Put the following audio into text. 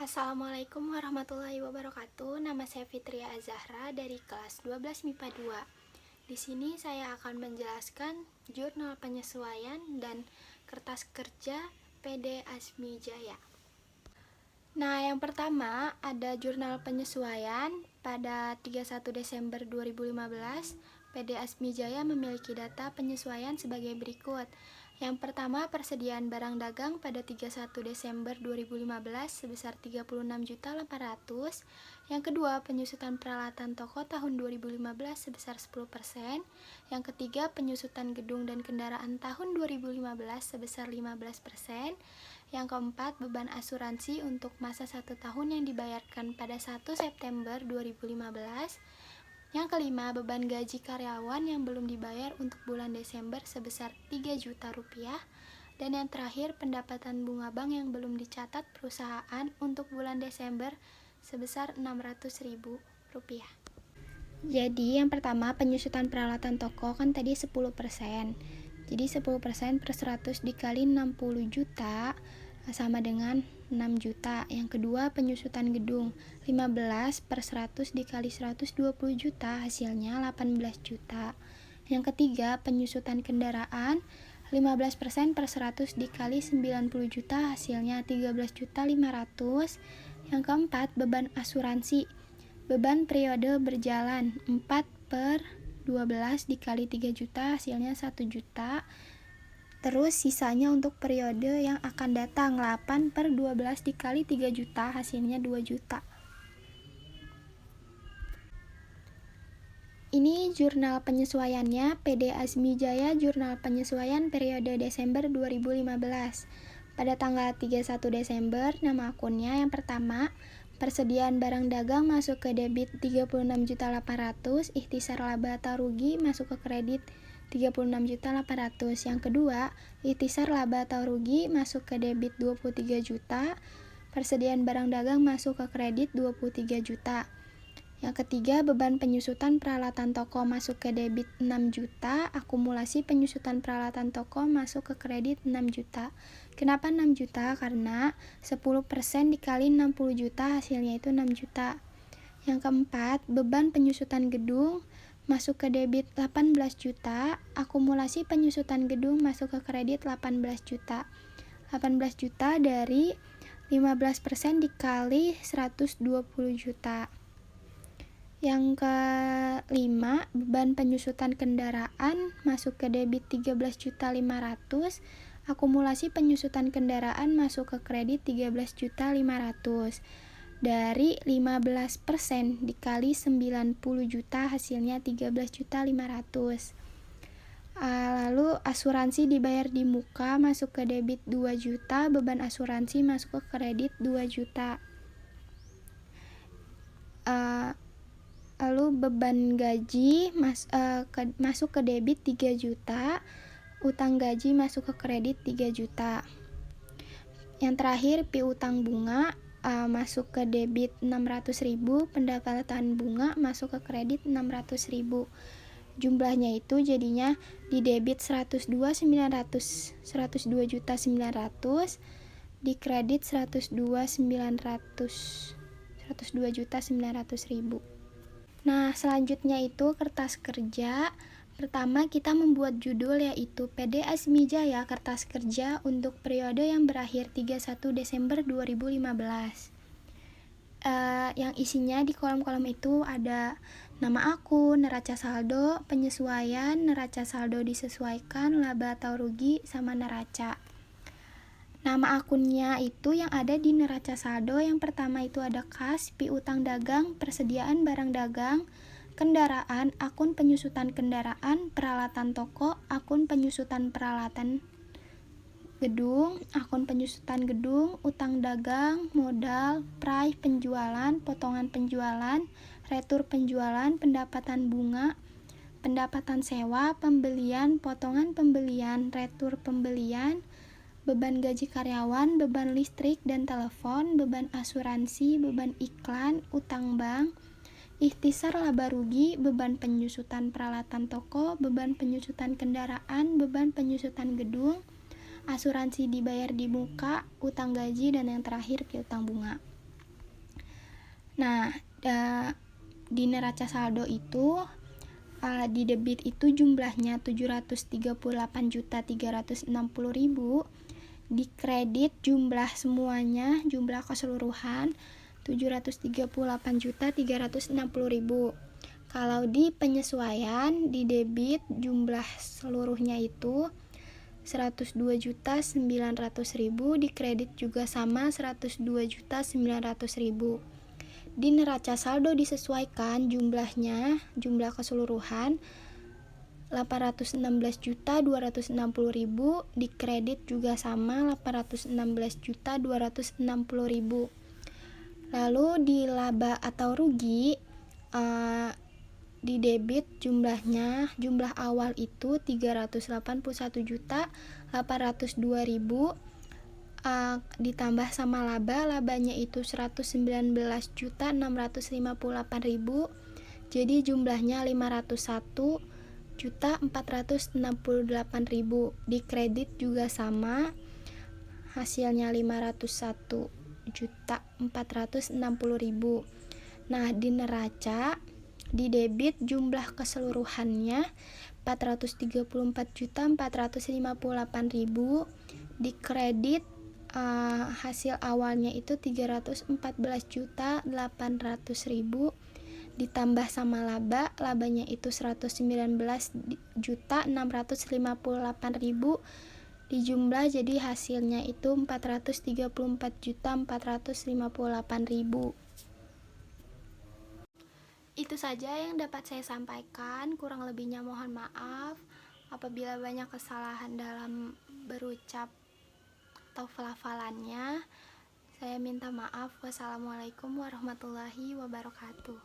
Assalamualaikum warahmatullahi wabarakatuh. Nama saya Fitria Azahra dari kelas 12 MIPA 2. Di sini saya akan menjelaskan jurnal penyesuaian dan kertas kerja PD Asmi Jaya. Nah, yang pertama ada jurnal penyesuaian pada 31 Desember 2015. PD Asmi Jaya memiliki data penyesuaian sebagai berikut. Yang pertama, persediaan barang dagang pada 31 Desember 2015 sebesar 36.800. Yang kedua, penyusutan peralatan toko tahun 2015 sebesar 10%. Yang ketiga, penyusutan gedung dan kendaraan tahun 2015 sebesar 15%. Yang keempat, beban asuransi untuk masa 1 tahun yang dibayarkan pada 1 September 2015. Yang kelima, beban gaji karyawan yang belum dibayar untuk bulan Desember sebesar 3 juta rupiah. Dan yang terakhir, pendapatan bunga bank yang belum dicatat perusahaan untuk bulan Desember sebesar 600.000 rupiah. Jadi yang pertama, penyusutan peralatan toko kan tadi 10%. Jadi 10% per 100 dikali 60 juta sama dengan 6 juta. Yang kedua, penyusutan gedung 15 per 100 dikali 120 juta hasilnya 18 juta. Yang ketiga, penyusutan kendaraan 15% per 100 dikali 90 juta hasilnya 13 juta 500. Yang keempat, beban asuransi beban periode berjalan 4 per 12 dikali 3 juta hasilnya 1 juta. Terus sisanya untuk periode yang akan datang 8 per 12 dikali 3 juta hasilnya 2 juta. Ini jurnal penyesuaiannya PD Asmi Jaya, jurnal penyesuaian periode Desember 2015. Pada tanggal 31 Desember, nama akunnya yang pertama, persediaan barang dagang masuk ke debit 36.800, ikhtisar laba atau rugi masuk ke kredit 36.800. Yang kedua, ikhtisar laba atau rugi masuk ke debit 23 juta, persediaan barang dagang masuk ke kredit 23 juta. Yang ketiga, beban penyusutan peralatan toko masuk ke debit 6 juta, akumulasi penyusutan peralatan toko masuk ke kredit 6 juta. Kenapa 6 juta? Karena 10% dikali 60 juta hasilnya itu 6 juta. Yang keempat, beban penyusutan gedung masuk ke debit 18 juta, akumulasi penyusutan gedung masuk ke kredit 18 juta. 18 juta dari 15% dikali 120 juta. Yang kelima, beban penyusutan kendaraan masuk ke debit 13.500, akumulasi penyusutan kendaraan masuk ke kredit 13.500. Dari 15% dikali 90 juta hasilnya 13.500. Lalu asuransi dibayar di muka masuk ke debit 2 juta, beban asuransi masuk ke kredit 2 juta. Lalu beban gaji masuk ke debit 3 juta, utang gaji masuk ke kredit 3 juta. Yang terakhir, piutang bunga masuk ke debit 600.000, pendapatan bunga masuk ke kredit 600.000. Jumlahnya itu jadinya di debit 102.900, 102.900, di kredit 102.900. Nah, selanjutnya itu kertas kerja. Pertama, kita membuat judul yaitu PD Asmi Jaya kertas kerja untuk periode yang berakhir 31 Desember 2015. Yang isinya di kolom-kolom itu ada nama akun, neraca saldo, penyesuaian, neraca saldo disesuaikan, laba atau rugi, sama neraca. Nama akunnya itu yang ada di neraca saldo, yang pertama itu ada kas, piutang dagang, persediaan barang dagang, kendaraan, akun penyusutan kendaraan, peralatan toko, akun penyusutan peralatan gedung, akun penyusutan gedung, utang dagang, modal, price penjualan, potongan penjualan, retur penjualan, pendapatan bunga, pendapatan sewa, pembelian, potongan pembelian, retur pembelian, beban gaji karyawan, beban listrik dan telepon, beban asuransi, beban iklan, utang bank, ikhtisar laba rugi, beban penyusutan peralatan toko, beban penyusutan kendaraan, beban penyusutan gedung, asuransi dibayar di muka, utang gaji, dan yang terakhir piutang bunga. Nah, di neraca saldo itu di debit itu jumlahnya 738.360.000, di kredit jumlah semuanya, jumlah keseluruhan 738.360.000. Kalau di penyesuaian di debit jumlah seluruhnya itu 102.900.000, di kredit juga sama 102.900.000. Di neraca saldo disesuaikan jumlahnya, jumlah keseluruhan 816.260.000, di kredit juga sama 816.260.000. Lalu di laba atau rugi di debit jumlahnya, jumlah awal itu 381.802.000, ditambah sama labanya itu 119.658.000, jadi jumlahnya 501.468.000. Di kredit juga sama, hasilnya 501.460.000. Nah, di neraca di debit jumlah keseluruhannya 434.458.000, di kredit hasil awalnya itu 314.800.000, ditambah sama labanya itu 119.658.000, dijumlah jadi hasilnya itu 434.458.000. Itu saja yang dapat saya sampaikan, kurang lebihnya mohon maaf apabila banyak kesalahan dalam berucap atau pelafalannya. Saya minta maaf. Wassalamualaikum warahmatullahi wabarakatuh.